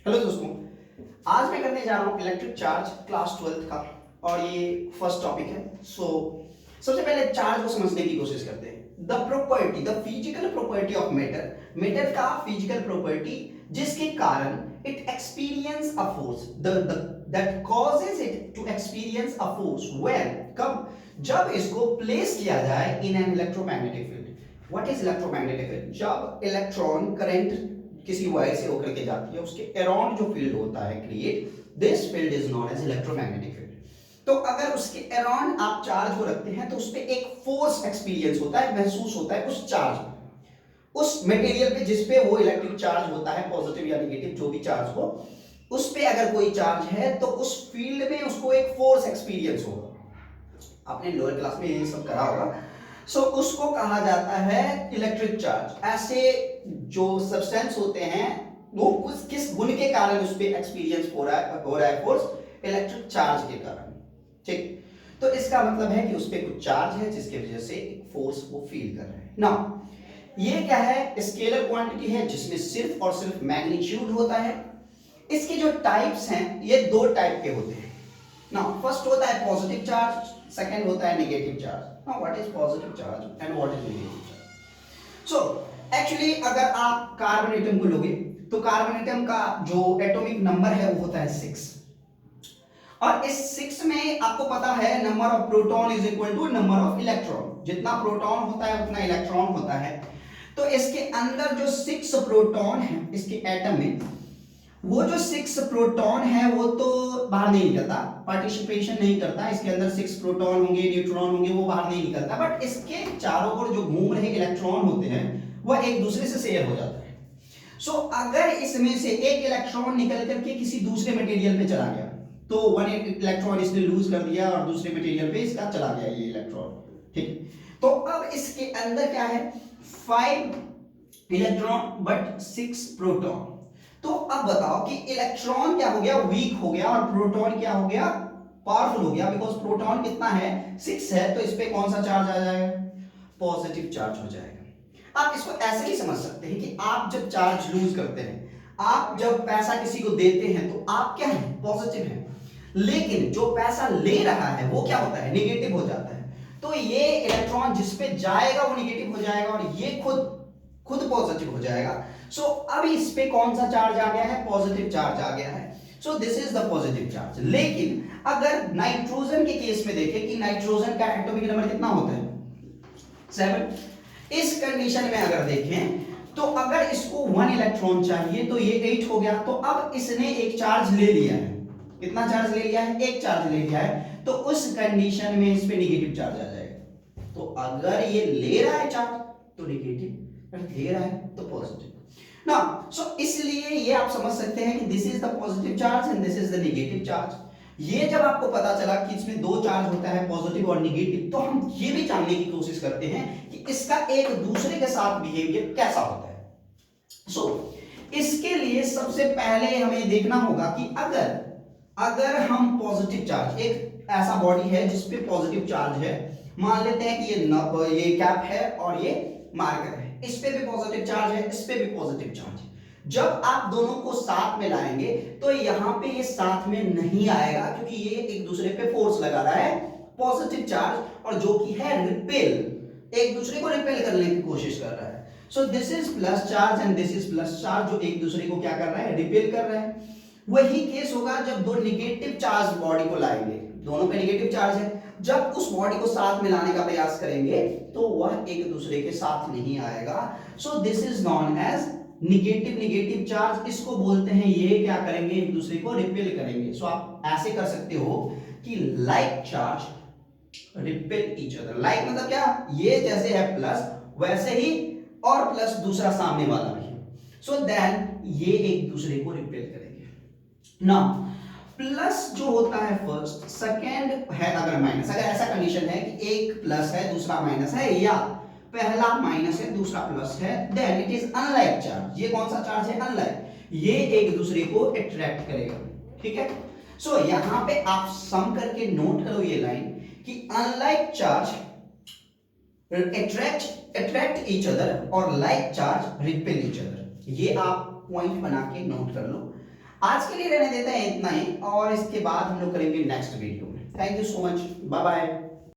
Hello दोस्तों, आज मैं करने जा रहा हूँ इलेक्ट्रिक चार्ज क्लास 12th का और ये फर्स्ट टॉपिक है। सबसे पहले चार्ज को समझने की कोशिश करते हैं। The physical property of matter, matter का फिजिकल प्रॉपर्टी जिसके कारण it experience a force that causes it to experience a force when, कब, जब इसको प्लेस किया जाए in an electromagnetic field. What is electromagnetic field? जब इलेक्ट्रॉन करंट किसी वायर से होकर के जाती है, उसके अराउंड जो फील्ड होता है create, this field is known as electromagnetic field. तो अगर उसके अराउंड आप चार्ज को रखते हैं तो उस पर एक फोर्स एक्सपीरियंस होता है, महसूस होता है उस चार्ज, उस मटेरियल पे जिस पे वो इलेक्ट्रिक चार्ज होता है, पॉजिटिव या नेगेटिव जो भी चार्ज हो, उस पे अगर कोई चार्ज है तो उस फील्ड में उसको एक फोर्स एक्सपीरियंस होगा। आपने लोअर क्लास में ये सब करा होगा। उसको कहा जाता है इलेक्ट्रिक चार्ज। ऐसे जो सब्सटेंस होते हैं वो किस गुण के कारण उस पे एक्सपीरियंस हो रहा है फोर्स, इलेक्ट्रिक चार्ज के कारण। ठीक, तो इसका मतलब है कि उस पे कुछ चार्ज है जिसकी वजह से एक फोर्स वो फील कर रहे हैं ना। ये क्या है? स्केलर क्वांटिटी है जिसमें सिर्फ और सिर्फ मैग्नीट्यूड होता है। इसके जो टाइप्स हैं ये दो टाइप के होते हैं ना। फर्स्ट होता है पॉजिटिव चार्ज, सेकंड होता है negative charge. Now what is positive charge and what is negative charge? Actually अगर आप कार्बन एटम को लोगे तो कार्बन एटम का जो एटॉमिक नंबर है वो होता है 6, और इस 6 में आपको पता है number of proton is equal to number of electron. जितना प्रोटॉन होता है उतना इलेक्ट्रॉन होता है। तो इसके अंदर जो 6 प्रोटॉन है इसके एटम में, वो जो 6 प्रोटॉन है वो तो बाहर नहीं निकलता, पार्टिसिपेशन नहीं करता। इसके अंदर 6 प्रोटॉन होंगे, न्यूट्रॉन होंगे, वो बाहर नहीं निकलता, बट इसके चारों ओर जो घूम रहे इलेक्ट्रॉन होते हैं वह एक दूसरे से शेयर हो जाता है। अगर इसमें से एक इलेक्ट्रॉन निकल करके किसी दूसरे मटेरियल पे चला गया तो वन इलेक्ट्रॉन इसने लूज कर दिया और दूसरे मटेरियल पे इसका चला गया ये इलेक्ट्रॉन। ठीक, तो अब इसके अंदर क्या है? 5 इलेक्ट्रॉन बट 6 प्रोटॉन। तो अब बताओ कि इलेक्ट्रॉन क्या हो गया? वीक हो गया, और प्रोटॉन क्या हो गया? पावरफुल हो गया। बिकॉज प्रोटॉन कितना है? 6 है, तो इस पे कौन सा चार्ज आ जाएगा? पॉजिटिव चार्ज हो जाएगा। आप इसको ऐसे ही समझ सकते हैं कि आप जब चार्ज लूज करते हैं, आप जब पैसा किसी को देते हैं तो आप क्या है? पॉजिटिव है। लेकिन जो पैसा ले रहा है वो क्या होता है? नेगेटिव हो जाता है। तो ये इलेक्ट्रॉन जिस पे जाएगा वो नेगेटिव हो जाएगा और ये खुद पॉजिटिव हो जाएगा। अब इस पे कौन सा चार्ज आ गया है? पॉजिटिव चार्ज आ गया है। This is the positive charge. लेकिन अगर नाइट्रोजन के केस में देखें कि नाइट्रोजन का एटॉमिक नंबर कितना होता है? 7। इस कंडीशन में अगर देखें तो अगर इसको 1 इलेक्ट्रॉन चाहिए तो ये 8 हो गया। तो अब इसने एक चार्ज ले लिया है। कितना चार्ज ले लिया है? एक चार्ज ले लिया है। तो उस कंडीशन में इस पे नेगेटिव चार्ज आ जाएगा। तो अगर ये ले रहा है चार्ज तो नेगेटिव, ले रहा है तो पॉजिटिव ना। इसलिए ये आप समझ सकते हैं कि this is the positive charge and this is the negative charge. ये जब आपको पता चला कि इसमें दो चार्ज होता है, पॉजिटिव और नेगेटिव, तो हम ये भी जानने की कोशिश करते हैं कि इसका एक दूसरे के साथ बिहेवियर कैसा होता है। इसके लिए सबसे पहले हमें देखना होगा कि अगर हम पॉजिटिव चार्ज, एक ऐसा बॉडी है जिसपे पॉजिटिव चार्ज है, मान लेते हैं कि ये कैप है और ये मार्कर है, इस पे भी पॉजिटिव चार्ज है, इस पे भी पॉजिटिव चार्ज है। जब आप दोनों को साथ में लाएंगे तो यहां पे ये साथ में नहीं आएगा क्योंकि ये एक दूसरे पे फोर्स लगा रहा है, पॉजिटिव चार्ज, और जो कि है रिपेल, एक दूसरे को रिपेल करने की कोशिश कर रहा है। This is plus charge and this is plus charge, जो एक दूसरे को क्या कर रहा है? रिपेल कर रहा है। वही केस होगा जब दो नेगेटिव चार्ज बॉडी को लाएंगे, दोनों पे नेगेटिव चार्ज है, जब उस बॉडी को साथ में लाने का प्रयास करेंगे तो वह एक दूसरे के साथ नहीं आएगा। This is known as negative charge. इसको बोलते हैं, ये क्या करेंगे? एक दूसरे को रिपेल करेंगे। आप ऐसे कर सकते हो कि like charge repel each other. Like मतलब क्या? ये जैसे है प्लस, वैसे ही और प्लस दूसरा सामने वाला भी। देन ये एक दूसरे को रिपेल करेंगे ना। प्लस जो होता है फर्स्ट, सेकेंड है अगर माइनस, अगर ऐसा कंडीशन है कि एक प्लस है दूसरा माइनस है, या पहला माइनस है दूसरा प्लस है, then it is unlike charge. ये कौन सा चार्ज है? अनलाइक। ये एक दूसरे को अट्रैक्ट करेगा। ठीक है, यहां पे आप सम करके नोट करो ये लाइन कि unlike charge attract each other और like charge repel each other. ये आप पॉइंट बना के नोट कर लो। आज के लिए रहने देते हैं इतना ही, और इसके बाद हम लोग करेंगे नेक्स्ट वीडियो में। Thank you so much, bye bye.